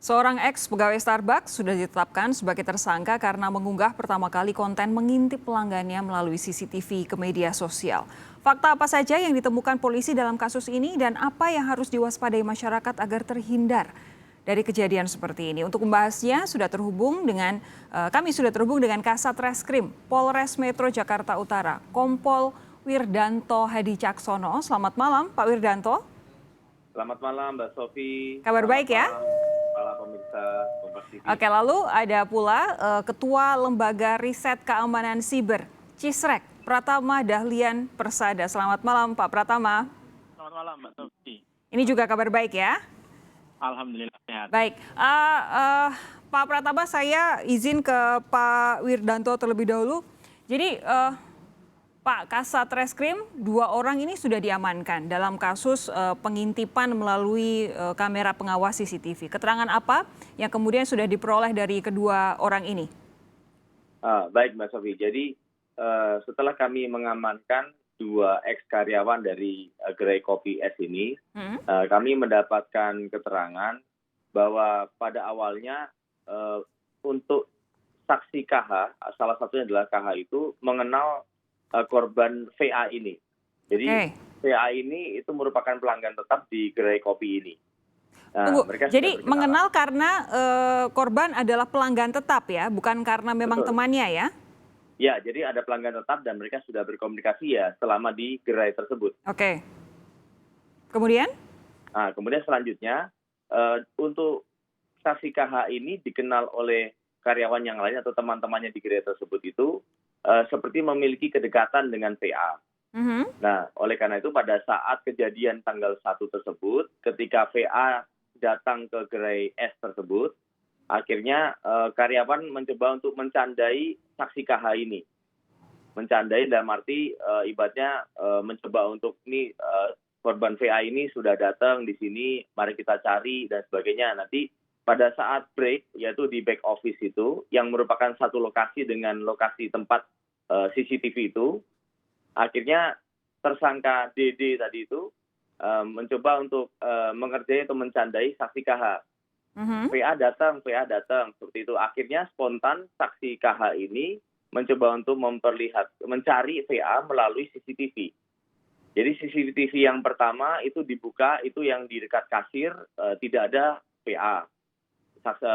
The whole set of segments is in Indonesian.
Seorang ex-pegawai Starbucks sudah ditetapkan sebagai tersangka karena mengunggah pertama kali konten mengintip pelanggannya melalui CCTV ke media sosial. Fakta apa saja yang ditemukan polisi dalam kasus ini dan apa yang harus diwaspadai masyarakat agar terhindar dari kejadian seperti ini? Untuk membahasnya kami sudah terhubung dengan Kasat Reskrim Polres Metro Jakarta Utara, Kompol Wirdanto Hadi Caksono. Selamat malam, Pak Wirdanto. Selamat malam, Mbak Sofi. Kabar Selamat baik ya? malam, para pemirsa Kompas TV. Oke, lalu ada pula Ketua Lembaga Riset Keamanan Siber, Cisrek, Pratama Dahlian Persada. Selamat malam, Pak Pratama. Selamat malam, Mbak Sofi. Ini juga kabar baik ya? Alhamdulillah sehat. Baik, Pak Pratama, saya izin ke Pak Wirdanto terlebih dahulu. Jadi Pak Kasat Reskrim, 2 orang ini sudah diamankan dalam kasus pengintipan melalui kamera pengawas CCTV. Keterangan apa yang kemudian sudah diperoleh dari kedua orang ini? Baik, Mbak Sofi. Jadi setelah kami mengamankan 2 ex-karyawan dari Gerai Kopi S ini, kami mendapatkan keterangan bahwa pada awalnya untuk saksi KH, salah satunya adalah KH itu mengenal korban VA ini. Jadi VA ini itu merupakan pelanggan tetap di Gerai Kopi ini. Tunggu, jadi mengenal karena korban adalah pelanggan tetap ya, bukan karena memang temannya ya? Ya, jadi ada pelanggan tetap dan mereka sudah berkomunikasi ya selama di gerai tersebut. Oke. Kemudian? Nah, kemudian selanjutnya untuk saksi KH ini dikenal oleh karyawan yang lain atau teman-temannya di gerai tersebut itu seperti memiliki kedekatan dengan VA. Nah, oleh karena itu pada saat kejadian tanggal 1 tersebut, ketika VA datang ke Gerai S tersebut, akhirnya karyawan mencoba untuk mencandai saksi KH ini. Mencandai dalam arti ibaratnya mencoba untuk korban VA ini sudah datang di sini, mari kita cari dan sebagainya. Nanti pada saat break, yaitu di back office itu, yang merupakan satu lokasi dengan lokasi tempat CCTV itu, akhirnya tersangka DD tadi itu mencoba untuk mengerjai atau mencandai saksi KH. VA datang, seperti itu. Akhirnya spontan saksi KH ini mencoba untuk mencari VA melalui CCTV. Jadi CCTV yang pertama itu dibuka, itu yang di dekat kasir, tidak ada VA.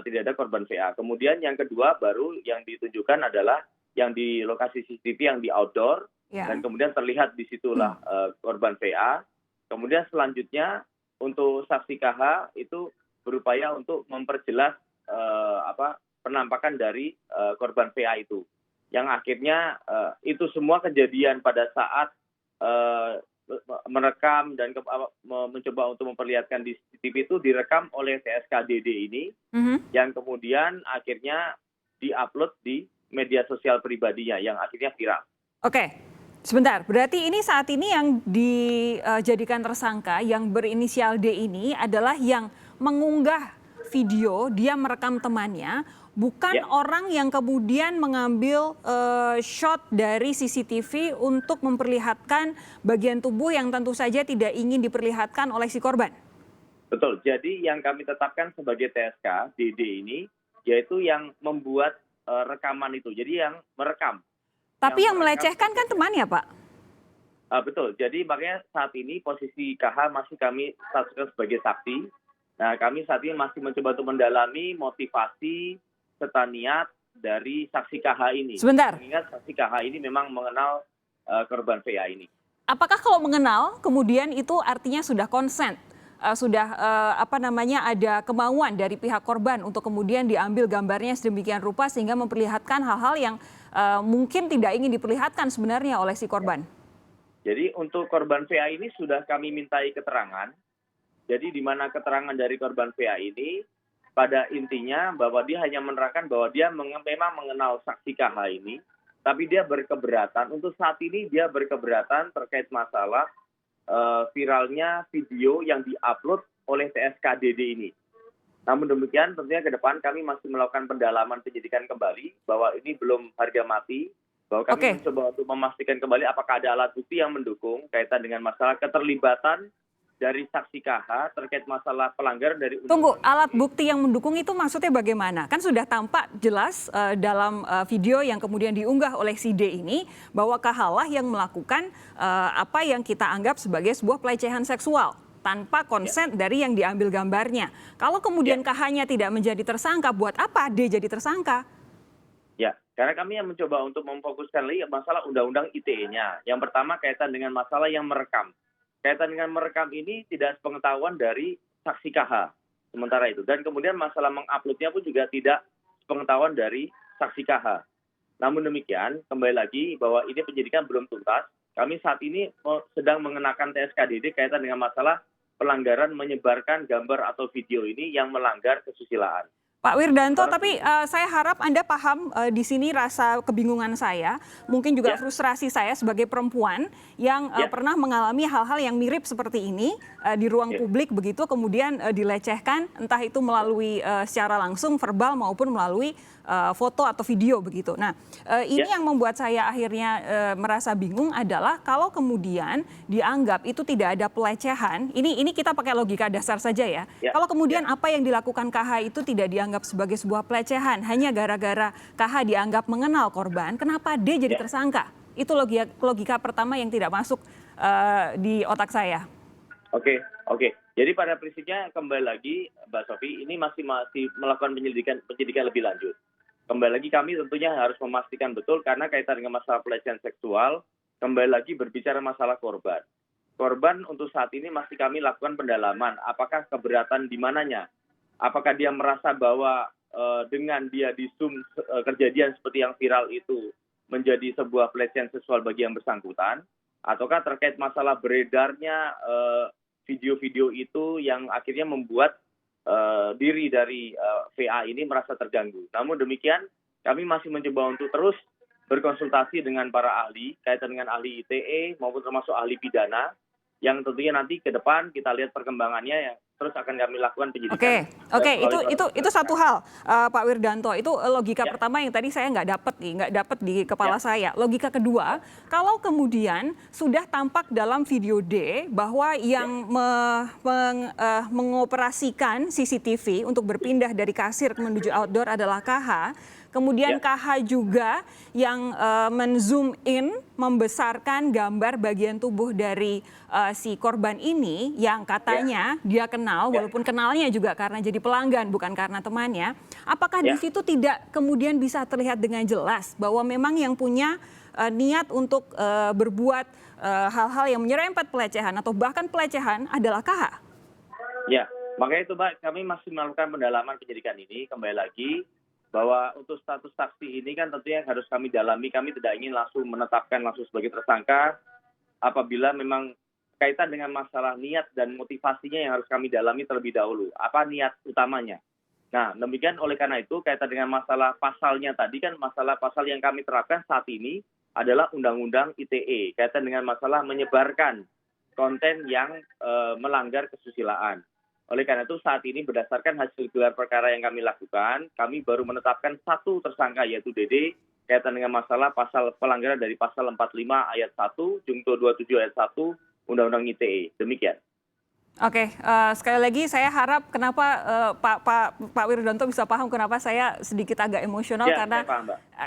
Tidak ada korban VA. Kemudian yang kedua baru yang ditunjukkan adalah yang di lokasi CCTV yang di outdoor, dan kemudian terlihat di situlah korban VA. Kemudian selanjutnya untuk saksi KH itu berupaya untuk memperjelas penampakan dari korban VA itu. Yang akhirnya itu semua kejadian pada saat merekam dan mencoba untuk memperlihatkan di CCTV itu direkam oleh TSKDD ini, yang kemudian akhirnya diupload di media sosial pribadinya yang akhirnya viral. Oke, sebentar. Berarti ini saat ini yang dijadikan tersangka yang berinisial D ini adalah yang mengunggah video, dia merekam temannya, bukan orang yang kemudian mengambil shot dari CCTV untuk memperlihatkan bagian tubuh yang tentu saja tidak ingin diperlihatkan oleh si korban. Betul. Jadi yang kami tetapkan sebagai TSK DD ini yaitu yang membuat rekaman itu. Jadi yang merekam. Tapi yang melecehkan kan temannya, Pak? Betul. Jadi makanya saat ini posisi KH masih kami statuskan sebagai saksi. Nah, kami saat ini masih mencoba untuk mendalami motivasi serta niat dari saksi KH ini. Sebentar. Mengingat saksi KH ini memang mengenal korban VA ini. Apakah kalau mengenal kemudian itu artinya sudah konsen? Ada kemauan dari pihak korban untuk kemudian diambil gambarnya sedemikian rupa sehingga memperlihatkan hal-hal yang mungkin tidak ingin diperlihatkan sebenarnya oleh si korban. Jadi untuk korban VA ini sudah kami mintai keterangan. Jadi di mana keterangan dari korban VA ini pada intinya bahwa dia hanya menerangkan bahwa dia memang mengenal saksi KH ini, tapi dia berkeberatan. Untuk saat ini dia berkeberatan terkait masalah viralnya video yang diupload oleh TSKDD ini. Namun demikian tentunya ke depan kami masih melakukan pendalaman penyidikan kembali bahwa ini belum harga mati, bahwa kami mencoba untuk memastikan kembali apakah ada alat bukti yang mendukung kaitan dengan masalah keterlibatan dari saksi KH terkait masalah pelanggaran dari Tunggu, undang-undang alat ITE. bukti yang mendukung itu maksudnya bagaimana? Kan sudah tampak jelas dalam video yang kemudian diunggah oleh si D ini bahwa KH lah yang melakukan apa yang kita anggap sebagai sebuah pelecehan seksual tanpa konsen dari yang diambil gambarnya. Kalau kemudian KH-nya tidak menjadi tersangka, buat apa D jadi tersangka? Ya, karena kami yang mencoba untuk memfokuskan lagi masalah undang-undang ITE-nya. Yang pertama kaitan dengan masalah yang merekam. Kaitan dengan merekam ini tidak sepengetahuan dari saksi KH. Sementara itu. Dan kemudian masalah menguploadnya pun juga tidak sepengetahuan dari saksi KH. Namun demikian, kembali lagi bahwa ini penyidikan belum tuntas. Kami saat ini sedang mengenakan TSKDD kaitan dengan masalah pelanggaran menyebarkan gambar atau video ini yang melanggar kesusilaan. Pak Wirdanto, tapi saya harap Anda paham di sini rasa kebingungan saya, mungkin juga frustrasi saya sebagai perempuan yang pernah mengalami hal-hal yang mirip seperti ini di ruang publik begitu, kemudian dilecehkan, entah itu melalui secara langsung, verbal maupun melalui foto atau video begitu. Nah, ini yang membuat saya akhirnya merasa bingung adalah kalau kemudian dianggap itu tidak ada pelecehan, ini kita pakai logika dasar saja ya. Kalau kemudian apa yang dilakukan KH itu tidak dianggap sebagai sebuah pelecehan, hanya gara-gara KH dianggap mengenal korban, kenapa D jadi tersangka? Itu logika pertama yang tidak masuk di otak saya. Oke. Jadi pada prinsipnya kembali lagi Mbak Sofi, ini masih melakukan penyelidikan lebih lanjut. Kembali lagi kami tentunya harus memastikan betul karena kaitan dengan masalah pelecehan seksual, kembali lagi berbicara masalah korban. Korban untuk saat ini masih kami lakukan pendalaman, apakah keberatan di mananya? Apakah dia merasa bahwa dengan dia di Zoom kejadian seperti yang viral itu menjadi sebuah pelecehan seksual bagi yang bersangkutan? Ataukah terkait masalah beredarnya video-video itu yang akhirnya membuat diri dari VA ini merasa terganggu. Namun demikian, kami masih mencoba untuk terus berkonsultasi dengan para ahli, kaitan dengan ahli ITE maupun termasuk ahli pidana, yang tentunya nanti ke depan kita lihat perkembangannya yang terus akan kami lakukan penyidikan. Oke, itu satu hal, Pak Wirdanto. Itu logika pertama yang tadi saya nggak dapat di kepala saya. Logika kedua, kalau kemudian sudah tampak dalam video D bahwa yang mengoperasikan CCTV untuk berpindah dari kasir menuju outdoor adalah KH. Kemudian KH juga yang men-zoom in, membesarkan gambar bagian tubuh dari si korban ini yang katanya dia kenal, walaupun kenalnya juga karena jadi pelanggan, bukan karena temannya. Apakah di situ tidak kemudian bisa terlihat dengan jelas bahwa memang yang punya niat untuk berbuat hal-hal yang menyerempet pelecehan atau bahkan pelecehan adalah KH? Ya, makanya itu Mbak, kami masih melakukan pendalaman penyidikan ini, kembali lagi bahwa untuk status saksi ini kan tentunya harus kami dalami, kami tidak ingin langsung menetapkan langsung sebagai tersangka apabila memang kaitan dengan masalah niat dan motivasinya yang harus kami dalami terlebih dahulu. Apa niat utamanya? Nah, demikian oleh karena itu kaitan dengan masalah pasalnya tadi kan masalah pasal yang kami terapkan saat ini adalah Undang-Undang ITE, kaitan dengan masalah menyebarkan konten yang melanggar kesusilaan. Oleh karena itu saat ini berdasarkan hasil gelar perkara yang kami lakukan, kami baru menetapkan satu tersangka yaitu DD kaitan dengan masalah pasal pelanggaran dari pasal 45 ayat 1, Jungto 27 ayat 1 Undang-Undang ITE. Demikian. Oke, sekali lagi saya harap kenapa Pak Wirdanto bisa paham kenapa saya sedikit agak emosional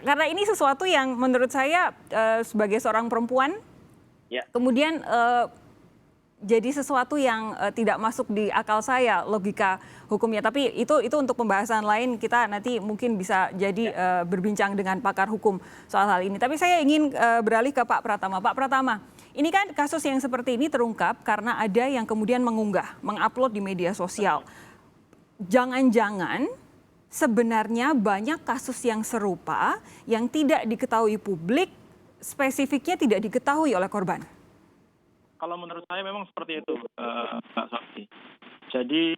karena ini sesuatu yang menurut saya sebagai seorang perempuan kemudian jadi sesuatu yang tidak masuk di akal saya logika hukumnya. Tapi itu untuk pembahasan lain, kita nanti mungkin bisa jadi berbincang dengan pakar hukum soal hal ini. Tapi saya ingin beralih ke Pak Pratama. Pak Pratama, ini kan kasus yang seperti ini terungkap karena ada yang kemudian mengupload di media sosial. Jangan-jangan sebenarnya banyak kasus yang serupa yang tidak diketahui publik, spesifiknya tidak diketahui oleh korban. Kalau menurut saya memang seperti itu, Mbak Sofi. Jadi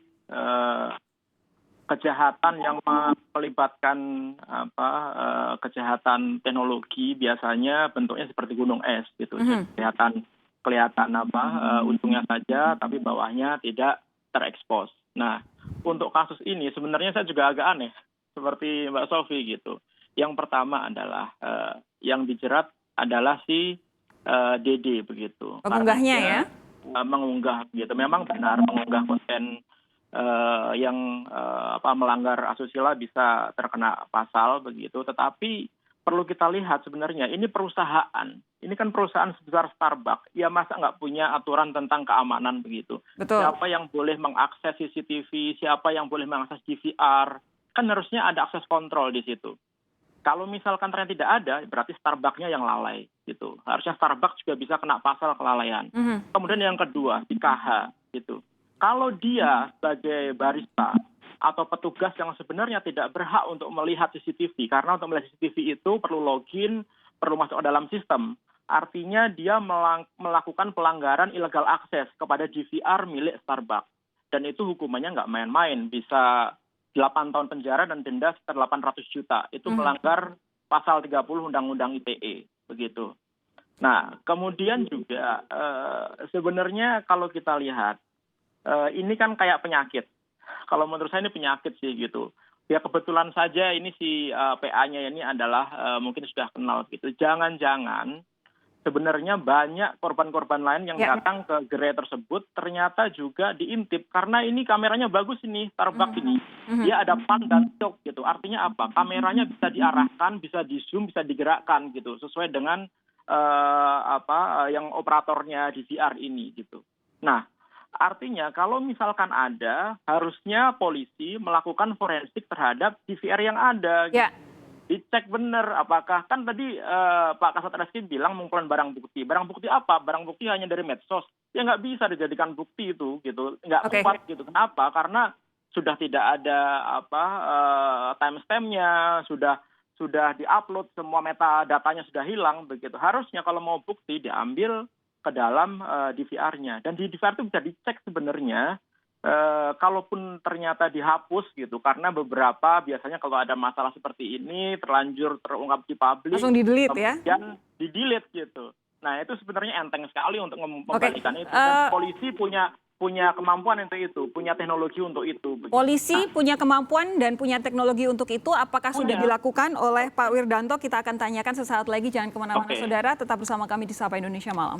kejahatan yang melibatkan kejahatan teknologi biasanya bentuknya seperti gunung es gitu. Kelihatan ujungnya saja, tapi bawahnya tidak terekspos. Nah, untuk kasus ini sebenarnya saya juga agak aneh, seperti Mbak Sofi gitu. Yang pertama adalah yang dijerat adalah si DD begitu. Pengunggahnya ya? mengunggah gitu. Memang benar mengunggah konten yang melanggar asusila bisa terkena pasal begitu, tetapi perlu kita lihat sebenarnya ini perusahaan, ini kan perusahaan sebesar Starbucks, ya masa nggak punya aturan tentang keamanan begitu. Betul. Siapa yang boleh mengakses CCTV, siapa yang boleh mengakses DVR, kan harusnya ada akses kontrol di situ. Kalau misalkan ternyata tidak ada, berarti Starbucks-nya yang lalai gitu. Harusnya Starbucks juga bisa kena pasal kelalaian. Kemudian yang kedua, di KH gitu. Kalau dia sebagai barista atau petugas yang sebenarnya tidak berhak untuk melihat CCTV, karena untuk melihat CCTV itu perlu login, perlu masuk ke dalam sistem. Artinya dia melakukan pelanggaran illegal access kepada DVR milik Starbucks. Dan itu hukumannya nggak main-main, bisa 8 tahun penjara dan denda sekitar 800 juta. Itu melanggar pasal 30 Undang-Undang ITE, begitu. Nah, kemudian juga sebenarnya kalau kita lihat, ini kan kayak penyakit. Kalau menurut saya ini penyakit sih gitu. Ya kebetulan saja ini si PA-nya ini adalah mungkin sudah kenal gitu. Jangan-jangan sebenarnya banyak korban-korban lain yang datang ke gerai tersebut ternyata juga diintip karena ini kameranya bagus ini Starbucks ini. Dia ada pan dan shock gitu. Artinya apa? Kameranya bisa diarahkan, bisa di zoom, bisa digerakkan gitu sesuai dengan yang operatornya DVR ini gitu. Nah, artinya kalau misalkan ada, harusnya polisi melakukan forensik terhadap DVR yang ada. Gitu. Dicek benar apakah, kan tadi Pak Kasat Reskrim bilang mengumpulan barang bukti. Barang bukti apa? Barang bukti hanya dari medsos. Ya nggak bisa dijadikan bukti itu, gitu. Nggak tepat gitu. Kenapa? Karena sudah tidak ada timestamp-nya, sudah diupload, semua metadatanya sudah hilang, begitu. Harusnya kalau mau bukti diambil ke dalam DVR-nya. Dan di DVR itu bisa dicek sebenarnya kalaupun ternyata dihapus gitu, karena beberapa biasanya kalau ada masalah seperti ini terlanjur terungkap di publik, langsung di-delete ya? Kemudian di-delete gitu. Nah itu sebenarnya enteng sekali untuk membalikan itu. Dan polisi punya kemampuan untuk itu, punya teknologi untuk itu. Begitu. Polisi punya kemampuan dan punya teknologi untuk itu. Apakah sudah dilakukan oleh Pak Wiranto? Kita akan tanyakan sesaat lagi. Jangan kemana-mana saudara, tetap bersama kami di Sapa Indonesia Malam.